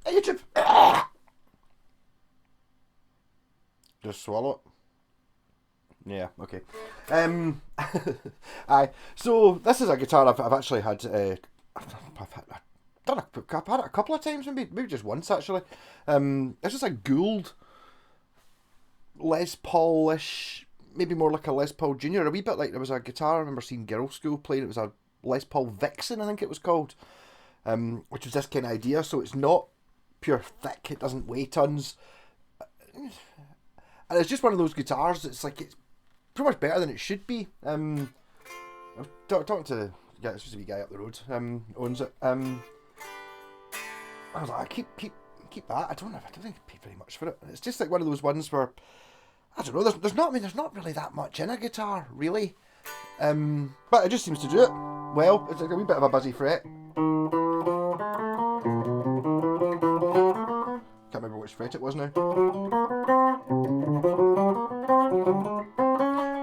Hey, YouTube. Just swallow it. Yeah, okay. Aye. So this is a guitar I've actually had. I've had it a couple of times, maybe just once actually. This is a Gould Les Paul-ish, maybe more like a Les Paul Junior. A wee bit like there was a guitar I remember seeing Girls' School playing. It was a Les Paul Vixen, I think it was called. Which was this kind of idea. So it's not pure thick. It doesn't weigh tons. And it's just one of those guitars. It's like it's pretty much better than it should be. I was talking to it's just a wee guy up the road. Owns it. I was like, keep that. I don't think I paid very much for it. It's just like one of those ones where I don't know. There's not really that much in a guitar, really. But it just seems to do it well. It's like a wee bit of a buzzy fret. Can't remember which fret it was now.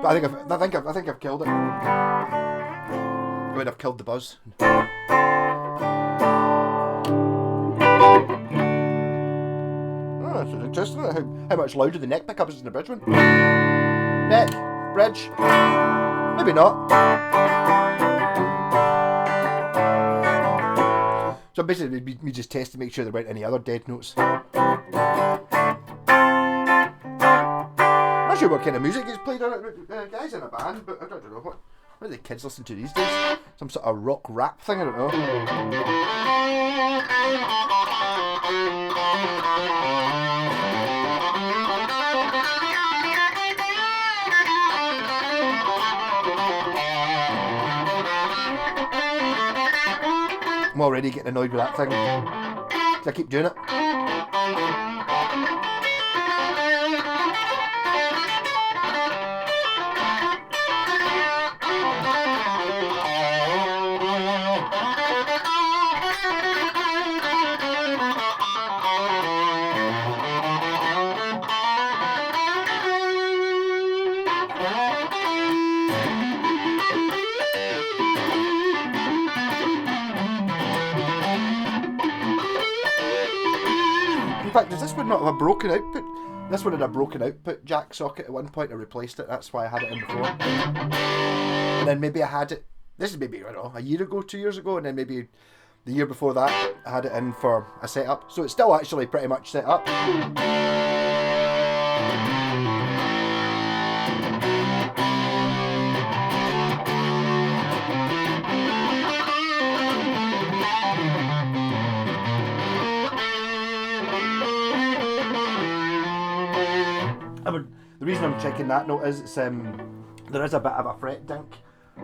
But I think I've killed it. I mean, I've killed the buzz. Oh, that's interesting. How much louder the neck pickup is in the bridge one. Neck, bridge, maybe not. So basically, me just test to make sure there weren't any other dead notes. Not sure what kind of music is played on it. Guys in a band, but I don't know what do the kids listen to these days. Some sort of rock rap thing. I don't know. I'm already getting annoyed with that thing. I keep doing it. In fact, does this one not have a broken output? This one had a broken output jack socket at one point. I replaced it. That's why I had it in before. And then maybe I had it. This is maybe, I don't know, a year ago, 2 years ago, and then maybe the year before that I had it in for a setup. So it's still actually pretty much set up. The reason I'm checking that note is there is a bit of a fret dink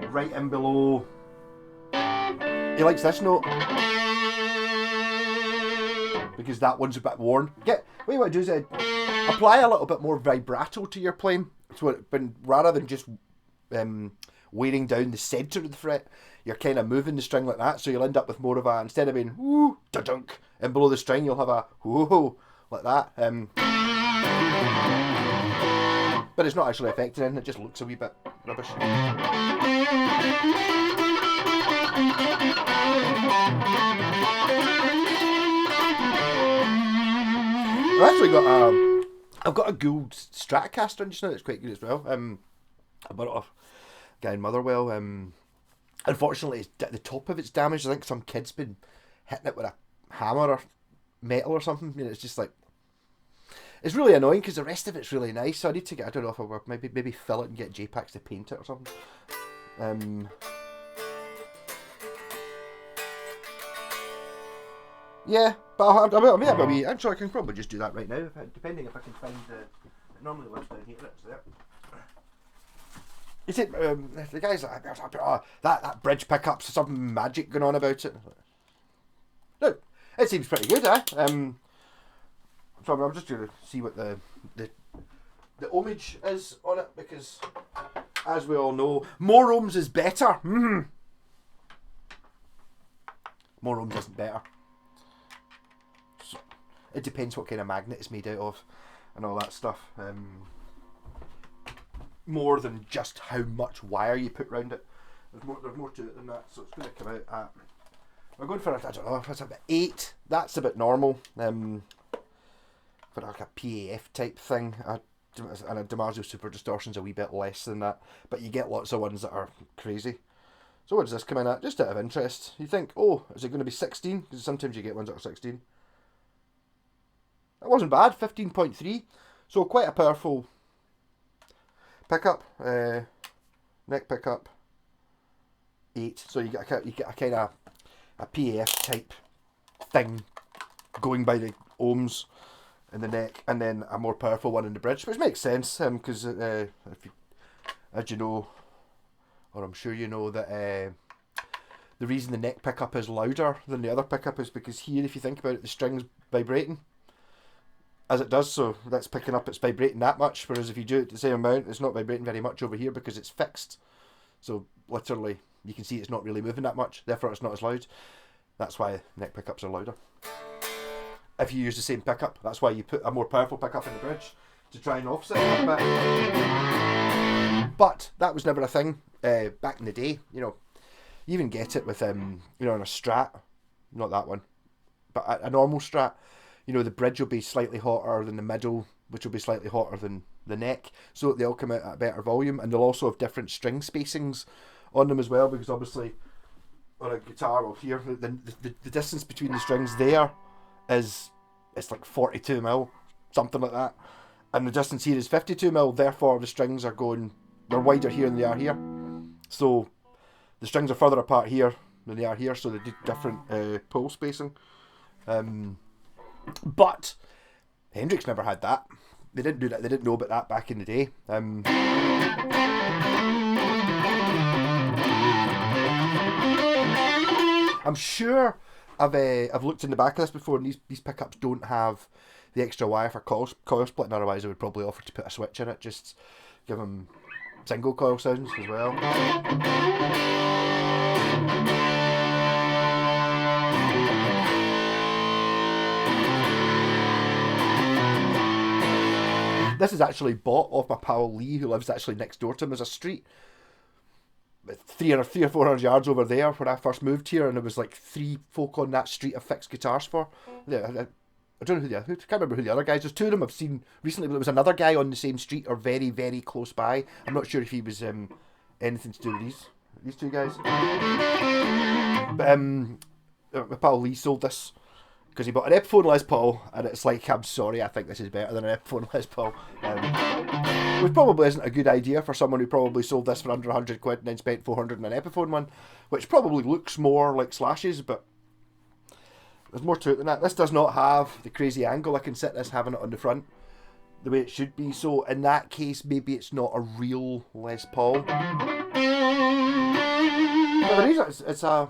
right in below. He likes this note because that one's a bit worn. What you want to do is apply a little bit more vibrato to your playing. So rather than just wearing down the centre of the fret, you're kind of moving the string like that. So you'll end up with more of a, instead of being woo da-dunk, and below the string you'll have a whoo like that. But it's not actually affecting anything, it just looks a wee bit rubbish. I've actually got a Gould Stratocaster just now that's quite good as well. I bought it off a guy in Motherwell. Unfortunately, the top of it's damaged. I think some kid's been hitting it with a hammer or metal or something. You know, it's just like, it's really annoying because the rest of it's really nice. So I need to get, I don't know if I will maybe fill it and get JPEGs to paint it or something. Yeah, but I'm sure I can probably just do that right now, depending if I can find the. It normally lives down here. It's there. You said the guy's like, that bridge pickup's something magic going on about it. No, it seems pretty good, eh? So I'm just going to see what the ohmage is on it, because as we all know, more ohms is better. More ohms isn't better. So it depends what kind of magnet it's made out of and all that stuff. More than just how much wire you put around it. There's more to it than that. So it's going to come out at, I'm going for, I don't know, if it's about 8. That's a bit normal. For like a PAF type thing. And a DiMarzio Super Distortion's a wee bit less than that. But you get lots of ones that are crazy. So what does this come in at? Just out of interest. You think, oh, is it going to be 16? Because sometimes you get ones that are 16. That wasn't bad, 15.3. So quite a powerful pickup. Neck pickup. 8. So you get a kind of a PAF type thing going by the ohms in the neck, and then a more powerful one in the bridge, which makes sense because as you know, or I'm sure you know, that the reason the neck pickup is louder than the other pickup is because here, if you think about it, the string's vibrating as it does, so that's picking up, it's vibrating that much, whereas if you do it the same amount, it's not vibrating very much over here because it's fixed. So literally you can see it's not really moving that much, therefore it's not as loud. That's why neck pickups are louder. If you use the same pickup, that's why you put a more powerful pickup in the bridge to try and offset it a bit. But that was never a thing back in the day. You know, you even get it with you know, on a Strat, not that one, but a normal Strat. You know, the bridge will be slightly hotter than the middle, which will be slightly hotter than the neck, so they all come out at a better volume, and they'll also have different string spacings on them as well, because obviously on a guitar, well, here the distance between the strings there is, it's like 42 mil, something like that, and the distance here is 52 mil. Therefore, the strings are going, they're wider here than they are here. So the strings are further apart here than they are here, so they do different pull spacing. But Hendrix never had that. They didn't do that. They didn't know about that back in the day. I'm sure I've looked in the back of this before, and these pickups don't have the extra wire for coil splitting. Otherwise, I would probably offer to put a switch in it, just give them single coil sounds as well. This is actually bought off my pal Lee, who lives actually next door to him as a street. 300 or 400 yards over there when I first moved here, and there was like 3 folk on that street I've fixed guitars for. Yeah, I don't know I can't remember who the other guys. There's 2 of them I've seen recently, but there was another guy on the same street or very, very close by. I'm not sure if he was anything to do with these 2 guys. But my pal Lee sold this because he bought an Epiphone Les Paul, and it's like, I'm sorry, I think this is better than an Epiphone Les Paul. Which probably isn't a good idea for someone who probably sold this for under 100 quid and then spent 400 on an Epiphone one, which probably looks more like Slash's, but there's more to it than that. This does not have the crazy angle I can sit this having it on the front the way it should be, so in that case maybe it's not a real Les Paul. But the reason it's a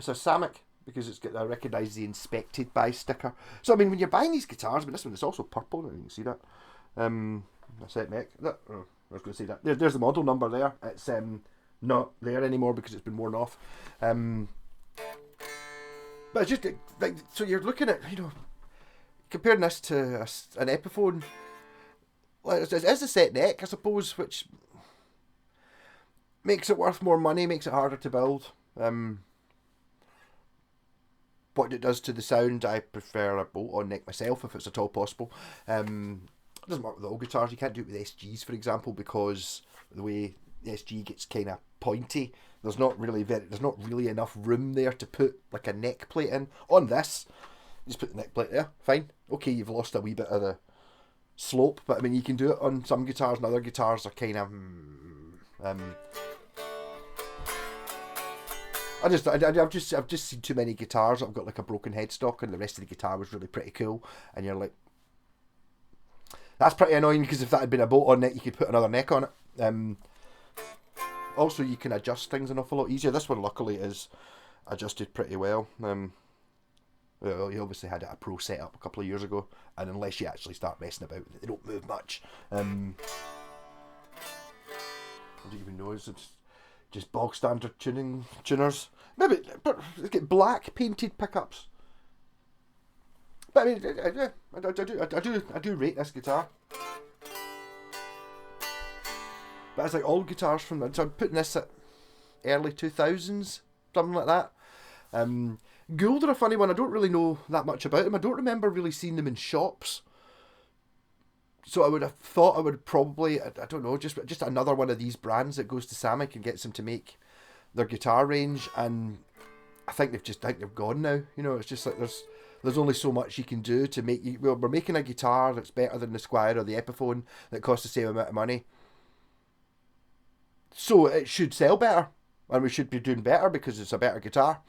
Samick, because it's got, I recognise the inspected by sticker. So I mean, when you're buying these guitars, I mean, this one is also purple, and you can see that. That's it, Mick. I was going to say that. There's the model number there. It's not there anymore because it's been worn off. But it's just like, so you're looking at, you know, comparing this to an Epiphone. Well, it's a set neck, I suppose, which makes it worth more money, makes it harder to build. What it does to the sound, I prefer a bolt-on neck myself if it's at all possible. It doesn't work with all guitars. You can't do it with SGs, for example, because the way the SG gets kind of pointy, there's not really enough room there to put like a neck plate in. On this, you just put the neck plate there, fine. Okay, you've lost a wee bit of the slope, but I mean, you can do it on some guitars, and other guitars are kind of I've just seen too many guitars that have got like a broken headstock, and the rest of the guitar was really pretty cool, and you're like, that's pretty annoying, because if that had been a bolt-on neck, you could put another neck on it. Also, you can adjust things an awful lot easier. This one, luckily, is adjusted pretty well. Well, you obviously had it a pro setup a couple of years ago, and unless you actually start messing about with it, they don't move much. I don't even know, it's just bog standard tuners. Maybe, but they get black painted pickups. But I mean, I do rate this guitar. But it's like all guitars from, so I'm putting this at early 2000s, something like that. Gould are a funny one. I don't really know that much about them. I don't remember really seeing them in shops. So I would have thought I would probably, I don't know, just another one of these brands that goes to Samick and gets them to make their guitar range. And I think they've gone now. You know, it's just like there's only so much you can do to make you. Well, we're making a guitar that's better than the Squier or the Epiphone that costs the same amount of money. So it should sell better, and we should be doing better because it's a better guitar.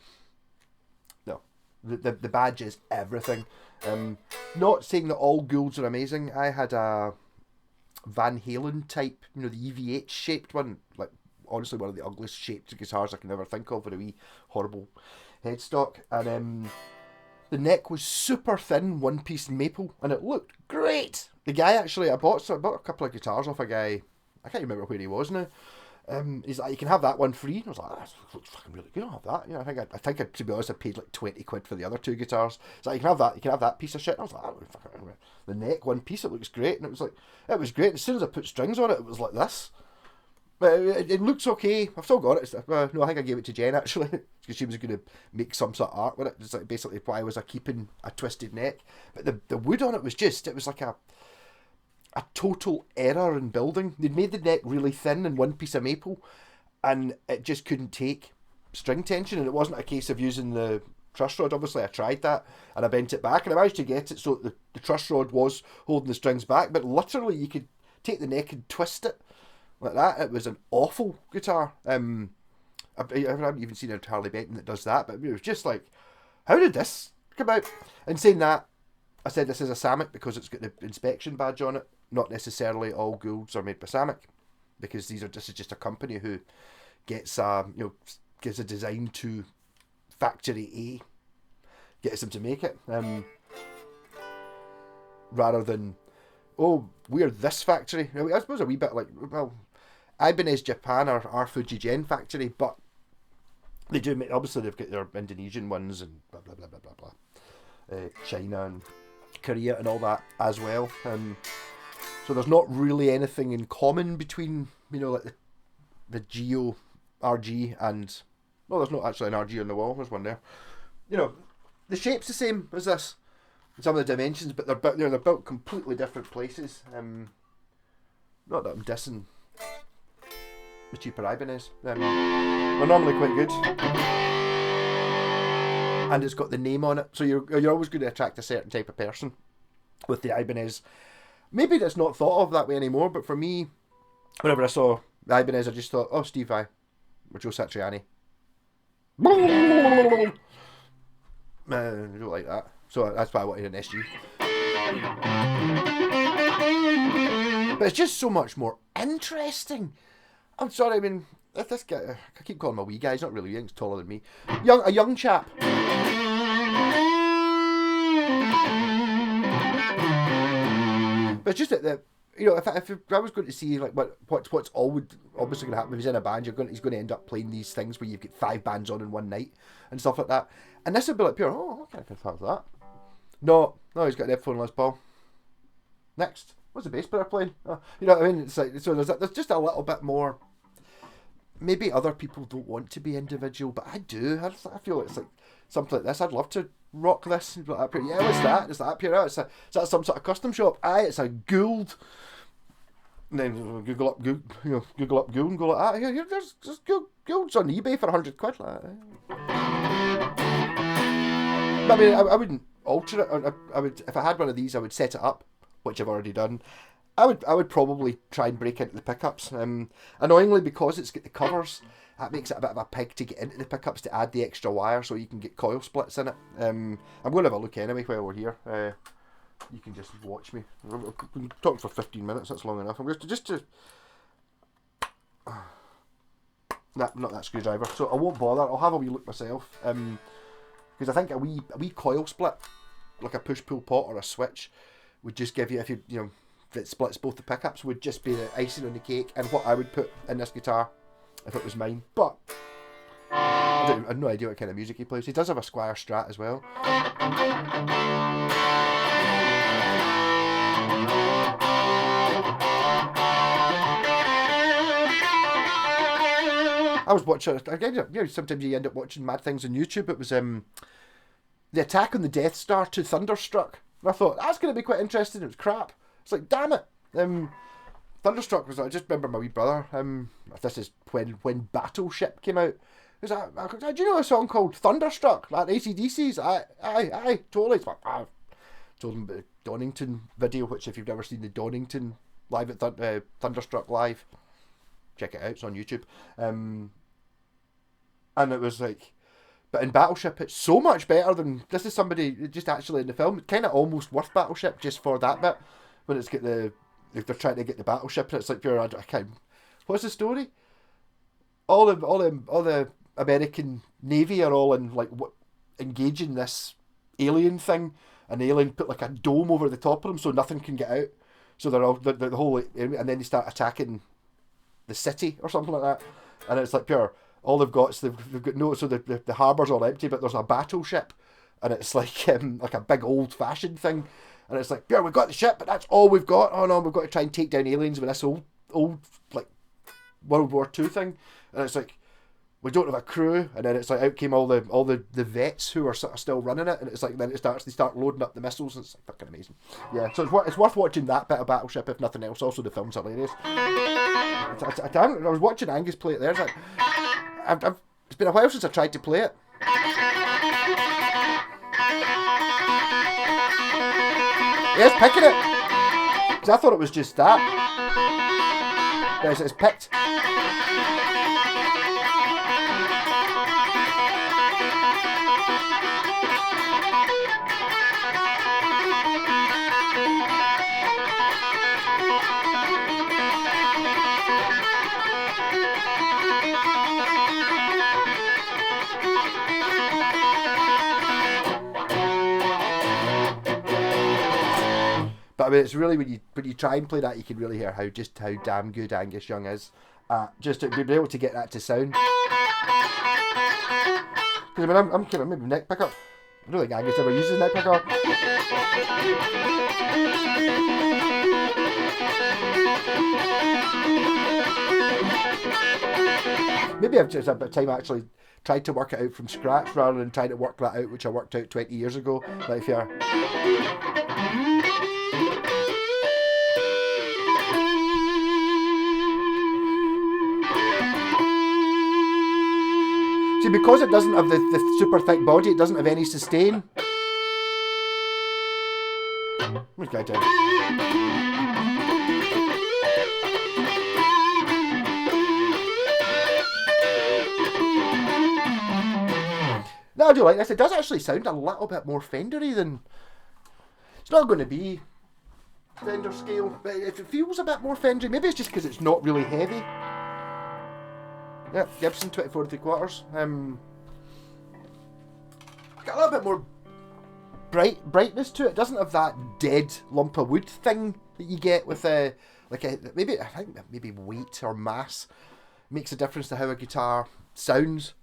No, the badge is everything. Not saying that all Goulds are amazing. I had a Van Halen type, you know, the EVH shaped one. Like, honestly, one of the ugliest shaped guitars I can ever think of with a wee horrible headstock. And the neck was super thin, one piece maple, and it looked great. The guy actually, I bought a couple of guitars off a guy. I can't remember where he was now. He's like, you can have that one free. And I was like, that looks fucking really good. I'll have that. You know, I think to be honest, I paid like 20 quid for the other two guitars. It's like, you can have that piece of shit. And I was like, the neck one piece, it looks great. And it was great. As soon as I put strings on it, it was like this. But it looks okay. I've still got it. No, I think I gave it to Jen actually because she was going to make some sort of art with it. It's like basically why was I keeping a twisted neck. But the wood on it was like a total error in building. They'd made the neck really thin and one piece of maple, and it just couldn't take string tension. And it wasn't a case of using the truss rod. Obviously, I tried that and I bent it back, and I managed to get it so that the truss rod was holding the strings back. But literally, you could take the neck and twist it like that. It was an awful guitar. I haven't even seen a Harley Benton that does that, but it was just like, how did this come out? And saying that, I said this is a Samick because it's got the inspection badge on it. Not necessarily all Goulds are made by Samick, because this is just a company who gets gives a design to factory A, gets them to make it, rather than, oh, we're this factory. I suppose a wee bit like, well, Ibanez Japan are Fujigen factory, but they do make, obviously they've got their Indonesian ones and blah blah blah blah blah blah, China and Korea and all that as well. So there's not really anything in common between, you know, like the Geo RG and, well, there's not actually an RG on the wall. There's one there. You know, the shape's the same as this, some of the dimensions, but they're built completely different places. Not that I'm dissing the cheaper Ibanez. They're normally quite good, and it's got the name on it, so you're always going to attract a certain type of person with the Ibanez. Maybe that's not thought of that way anymore, but for me, whenever I saw the Ibanez, I just thought, oh, Steve Vai or Joe Satriani. I don't like that, so that's why I wanted an SG. But it's just so much more interesting. I'm sorry, I mean, this guy, I keep calling him a wee guy, he's not really young, he's taller than me. A young chap. But it's just that you know, if I was going to see like what's obviously going to happen if he's in a band, he's going to end up playing these things where you've got 5 bands on in one night and stuff like that. And this would be like pure, oh, okay, I can have that. No, he's got an Epiphone Les Paul. Next, what's the bass player playing? Oh, you know what I mean? It's like, so there's just a little bit more. Maybe other people don't want to be individual, but I do. I feel it's like something like this. I'd love to rock this and be like, yeah, what's that? Is that up here? Is that some sort of custom shop? Aye, it's a Gould. And then Google up Gould and go like, here, there's Goulds on eBay for 100 quid. Like, but I mean, I wouldn't alter it. I would, if I had one of these, I would set it up, which I've already done. I would probably try and break into the pickups. Annoyingly, because it's got the covers, that makes it a bit of a pig to get into the pickups to add the extra wire so you can get coil splits in it. I'm going to have a look anyway while we're here. You can just watch me. I've been talking for 15 minutes, that's long enough. I'm going to just not that screwdriver, so I won't bother. I'll have a wee look myself. Because I think a wee coil split, like a push-pull pot or a switch, would just give you, if you know, that splits both the pickups, would just be the icing on the cake and what I would put in this guitar if it was mine. But I have no idea what kind of music he plays. He does have a Squier Strat as well. I was watching again. Sometimes you end up watching mad things on YouTube. It was the attack on the Death Star to Thunderstruck. And I thought that's going to be quite interesting. It was crap. It's like, damn it. Thunderstruck was. I just remember my wee brother. This is when Battleship came out. He was like, do you know a song called Thunderstruck? Like AC/DC's? Aye, totally. It's like, told him about the Donington video, which if you've never seen the Donington live at Thunderstruck Live, check it out. It's on YouTube. And it was like, but in Battleship, it's so much better than this. Is somebody just actually in the film? It's kind of almost worth Battleship just for that bit when it's if they're trying to get the battleship and it's like pure. I can't. What's the story? All the American Navy are all in like engaging this alien thing. An alien put like a dome over the top of them so nothing can get out. So they're all the whole, and then they start attacking the city or something like that. And it's like pure. All they've got is they've got no. So the harbour's all empty, but there's a battleship, and it's like a big old fashioned thing. And it's like, yeah, we've got the ship, but that's all we've got. Oh no, we've got to try and take down aliens with this old like World War II thing. And it's like, we don't have a crew. And then it's like, out came all the vets who are sort of still running it. And it's like, then they start loading up the missiles. And it's like fucking amazing. Yeah, so it's worth watching that bit of Battleship if nothing else. Also, the film's hilarious. I was watching Angus play it there. It's like, it's been a while since I tried to play it. Yeah, it's picking it. Because I thought it was just that. But it's picked. I mean, it's really when you try and play that, you can really hear how damn good Angus Young is. Just to be able to get that to sound. Because I mean, I'm kind of maybe neck pickup. I don't think Angus ever uses neck pickup. Maybe I've just had a bit of time actually tried to work it out from scratch rather than trying to work that out, which I worked out 20 years ago. Like if you're see, because it doesn't have the super thick body, it doesn't have any sustain. Let's go down. No, I do like this. It does actually sound a little bit more Fendery than... It's not going to be Fender scale, but it feels a bit more Fendery. Maybe it's just because it's not really heavy. Yeah, Gibson 24 3/4. Got a little bit more brightness to it. It doesn't have that dead lump of wood thing that you get with maybe weight or mass makes a difference to how a guitar sounds.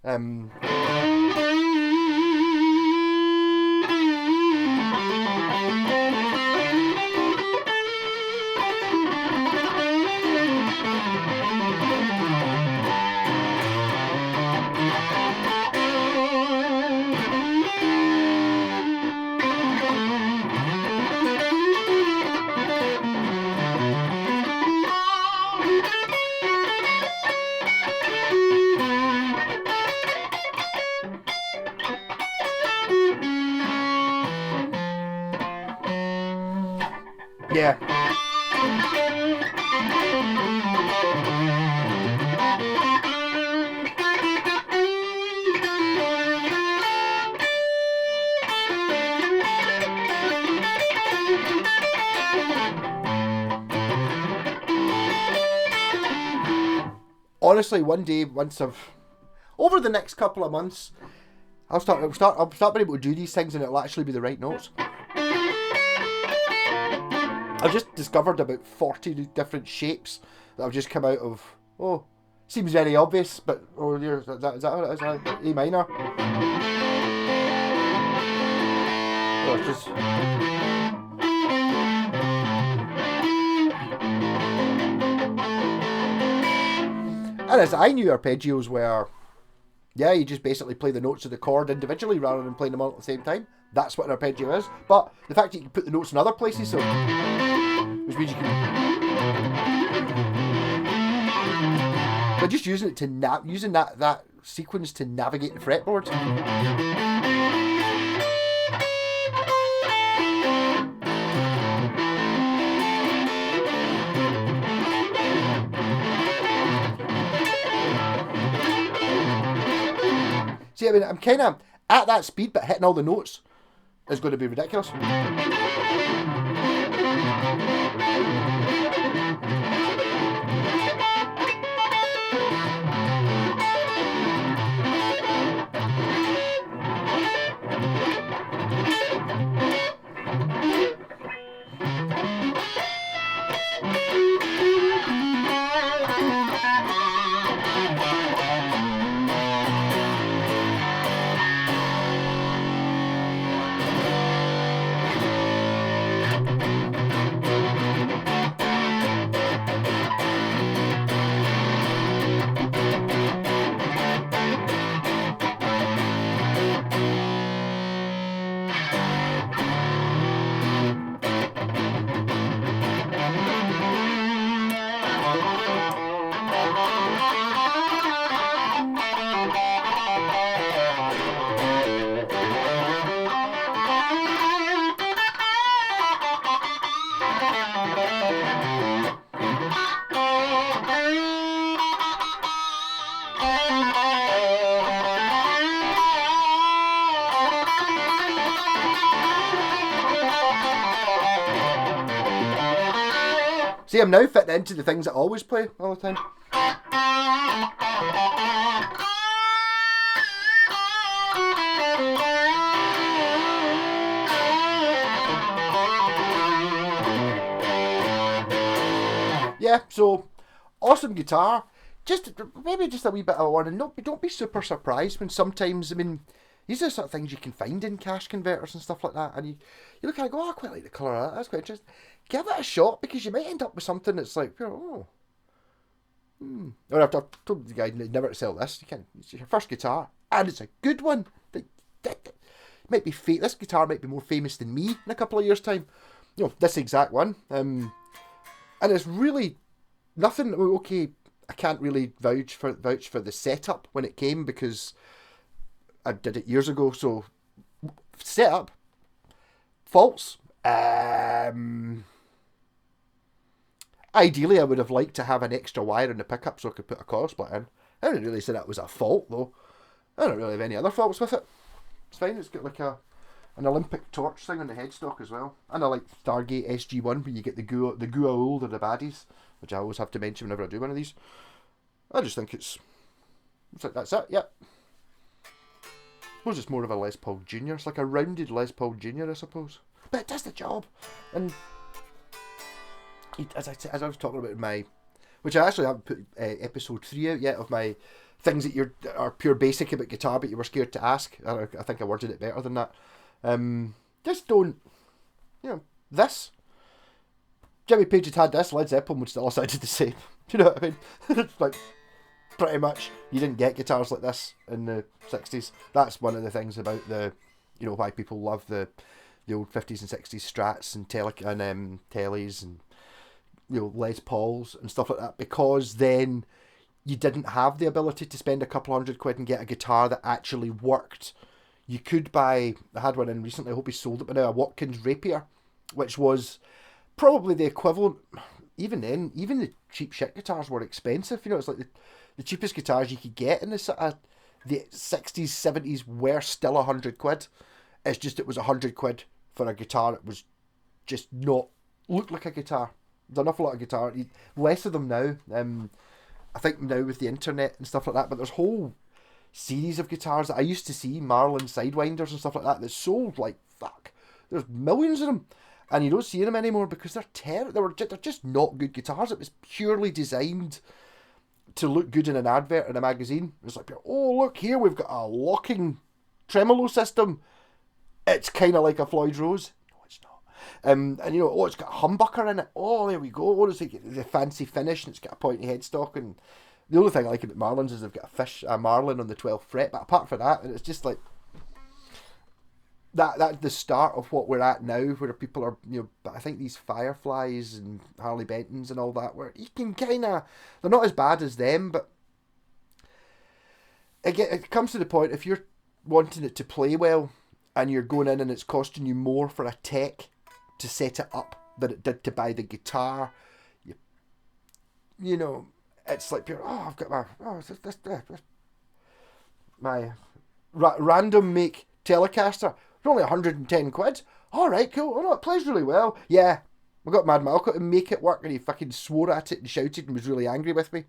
Yeah. Honestly, one day, over the next couple of months, I'll start being able to do these things and it'll actually be the right notes. I've just discovered about 40 different shapes that have just come out of, seems very obvious, but, is that what it is? A minor. It's just... And as I knew arpeggios were, yeah, you just basically play the notes of the chord individually rather than playing them all at the same time. That's what an arpeggio is. But the fact that you can put the notes in other places, so which means you can. But just using it to using that sequence to navigate the fretboard. See, I mean, I'm kind of at that speed, but hitting all the notes is going to be ridiculous. See, I'm now fitting into the things that I always play all the time. Yeah, so awesome guitar. Just maybe just a wee bit of one, and don't be super surprised when sometimes, I mean, these are the sort of things you can find in cash converters and stuff like that, and you look at it and go, oh, I quite like the colour of that, that's quite interesting. Give it a shot, because you might end up with something that's like, oh, Or I've told the guy never to sell this. You can't. It's your first guitar, and it's a good one. Might be this guitar might be more famous than me in a couple of years' time. You know, this exact one, and it's really nothing. Okay, I can't really vouch for the setup when it came, because I did it years ago. So setup, faults. Ideally, I would have liked to have an extra wire in the pickup so I could put a coil split in. I didn't really say that was a fault, though. I don't really have any other faults with it. It's fine. It's got like an Olympic torch thing on the headstock as well. And I like Stargate SG-1, where you get the Gua'uld or the baddies, which I always have to mention whenever I do one of these. I just think it's like, that's it, yep. I suppose it's more of a Les Paul Jr. It's like a rounded Les Paul Jr., I suppose. But it does the job. And as I was talking about in my, which I actually haven't put episode 3 out yet, of my things that are pure basic about guitar but you were scared to ask. I think I worded it better than that. Just don't, this. Jimmy Page had this, Led Zeppelin would still have sounded the same. Do you know what I mean? It's like, pretty much, you didn't get guitars like this in the 60s. That's one of the things about why people love the old 50s and 60s Strats and Tellies and Les Pauls and stuff like that, because then you didn't have the ability to spend a couple £100 and get a guitar that actually worked. You could buy, I had one in recently, I hope he sold it by now, a Watkins Rapier, which was probably the equivalent. Even then, even the cheap shit guitars were expensive. It's like the cheapest guitars you could get in the 60s, 70s were still £100. It's just it was £100 for a guitar that was just not looked like a guitar. There's an awful lot of guitar, less of them now. I think now with the internet and stuff like that, but there's whole series of guitars that I used to see, Marlin Sidewinders and stuff like that sold like fuck. There's millions of them, and you don't see them anymore because they're just not good guitars. It was purely designed to look good in an advert in a magazine. It's like, oh look here, we've got a locking tremolo system. It's kind of like a Floyd Rose. No, it's not. And it's got a humbucker in it. Oh, there we go. Oh, it's like the fancy finish, and it's got a pointy headstock, and The only thing I like about Marlins is they've got a Marlin on the 12th fret, but apart from that, it's just like that's the start of what we're at now, where people are, but I think these Fireflies and Harley Bentons and all that, where you can kind of, they're not as bad as them, but again, it comes to the point, if you're wanting it to play well and you're going in and it's costing you more for a tech to set it up than it did to buy the guitar, it's like, I've got my random make Telecaster. It's only 110 quid. Alright, cool. Oh no, it plays really well. Yeah. I got Mad Malco to make it work and he fucking swore at it and shouted and was really angry with me.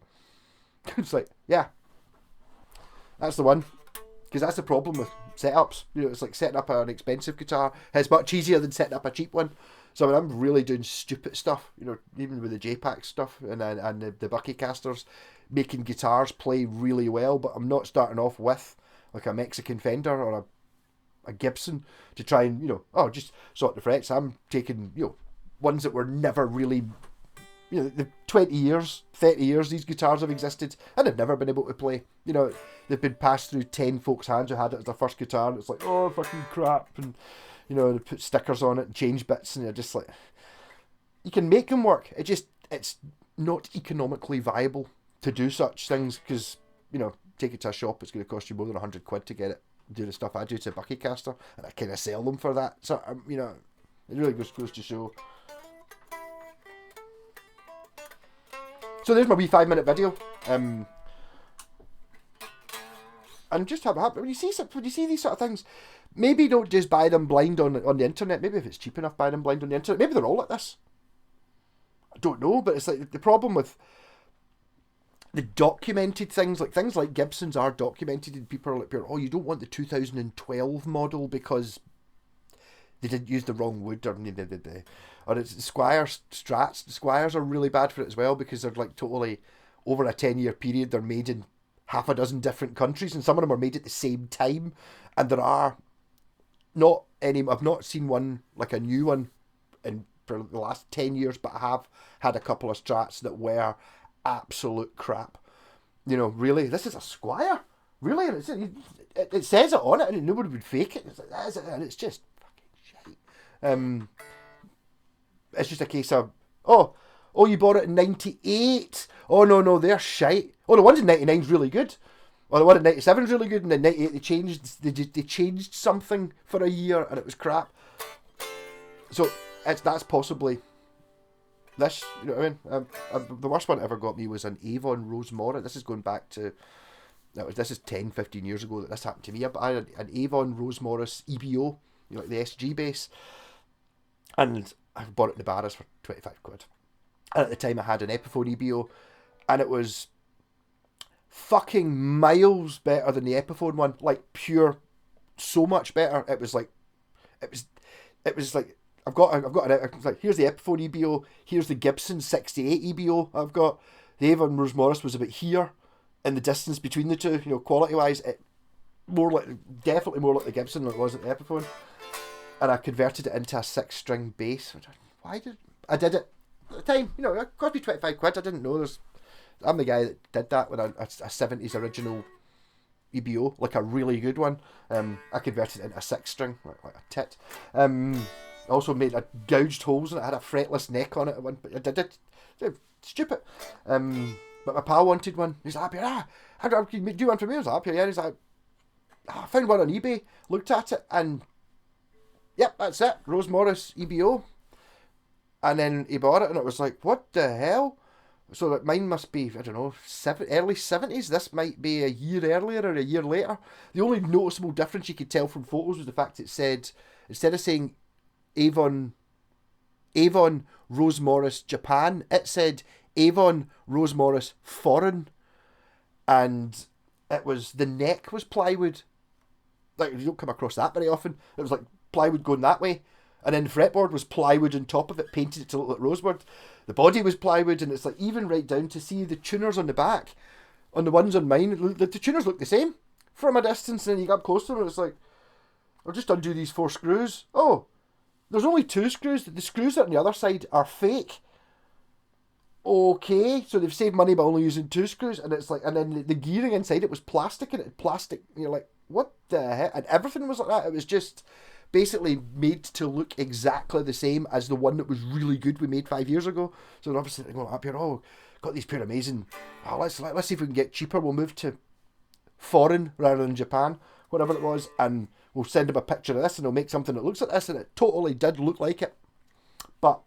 It's like, yeah. That's the one. Because that's the problem with setups. It's like setting up an expensive guitar. It's much easier than setting up a cheap one. So I'm really doing stupid stuff, even with the J-Pack stuff and the Buckycasters, making guitars play really well, but I'm not starting off with like a Mexican Fender or a Gibson to try and, just sort the frets. I'm taking, ones that were never really, the 20 years, 30 years these guitars have existed and have never been able to play. They've been passed through 10 folks' hands who had it as their first guitar and it's like, oh, fucking crap. And, they put stickers on it and change bits and you're just like, you can make them work. It's not economically viable to do such things because, take it to a shop, it's going to cost you more than 100 quid to get it. Do the stuff I do to Buckycaster, and I kind of sell them for that. So, it really goes to show. So there's my wee 5-minute video. And just have when you see these sort of things, maybe don't just buy them blind on the internet. Maybe if it's cheap enough, buy them blind on the internet. Maybe they're all like this. I don't know, but it's like the problem with the documented things like Gibsons are documented, and people are like, oh, you don't want the 2012 model because they didn't use the wrong wood, or it's Squier Strats. The Squiers are really bad for it as well because they're like totally over a 10-year period. They're made in half a dozen different countries, and some of them are made at the same time. And there are not any. I've not seen one like a new one for the last 10 years, but I have had a couple of Strats that were absolute crap. Really, this is a Squier, really, and it says it on it, and nobody would fake it. It's like, that is it, and it's just fucking shite. It's just a case of oh, you bought it in '98. Oh no, they're shite. Oh, the one in '99 is really good. Oh, the one in '97 is really good, and then '98 they changed something for a year, and it was crap. So that's possibly this, what I mean? The worst one that ever got me was an Avon Rose Morris. This is going back to, this is 10, 15 years ago that this happened to me. I had an Avon Rose Morris EBO, like the SG bass, and I bought it in the Barras for 25 quid. And at the time I had an Epiphone EBO, and it was fucking miles better than the Epiphone one, like pure, so much better. It was like I've got like, here's the Epiphone EBO, here's the Gibson 68 EBO I've got. The Avon Rose Morris was about here in the distance between the two, quality wise, definitely more like the Gibson than it was at the Epiphone. And I converted it into a 6-string bass. I did it at the time, it cost me 25 quid. I didn't know I'm the guy that did that with a 70s original EBO, like a really good one. I converted it into a 6-string, like a tit. Also made gouged holes in it. I had a fretless neck on it at one point. I did it. Stupid. But my pal wanted one. He's like, can you do one for me? I was like, yeah. He's like, I found one on eBay, looked at it, and yep, that's it. Rose Morris EBO. And then he bought it, and it was like, what the hell? So that mine must be, I don't know, early 70s. This might be a year earlier or a year later. The only noticeable difference you could tell from photos was the fact it said, instead of saying Avon Rose Morris Japan, it said Avon Rose Morris Foreign, and it was, the neck was plywood. Like, you don't come across that very often. It was like plywood going that way, and then the fretboard was plywood on top of it, painted it to look like rosewood. The body was plywood, and it's like even right down to see the tuners on the back. On the ones on mine, the tuners look the same from a distance, and then you get up close to them, and it's like, I'll just undo these 4 screws. Oh, there's only 2 screws. The screws that are on the other side are fake. okay, so they've saved money by only using two screws, and it's like, and then the gearing inside it was plastic, and it had plastic. And you're like, what the heck? And everything was like that. It was just basically made to look exactly the same as the one that was really good we made 5 years ago. So obviously they're going up here. Oh, got these pair amazing. Oh, let's see if we can get cheaper. We'll move to foreign rather than Japan, whatever it was, and we'll send them a picture of this, and they'll make something that looks like this, and it totally did look like it, but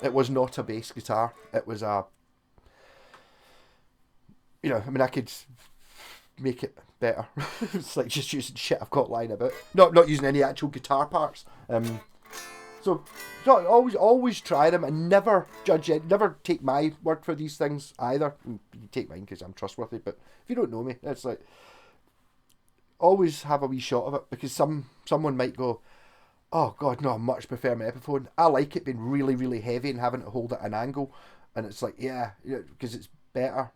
it was not a bass guitar. It was a, I mean, I could make it better. It's like just using shit I've got lying about, not using any actual guitar parts. So always try them and never judge it. Never take my word for these things either. You take mine because I'm trustworthy, but if you don't know me, it's like always have a wee shot of it, because someone might go, oh god, no, I much prefer my Epiphone. I like it being really, really heavy and having to hold it at an angle, and it's like, yeah, because it's better.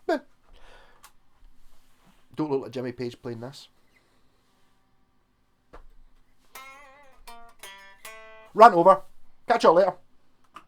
But don't look like Jimmy Page playing this. Rant over. Catch you all later.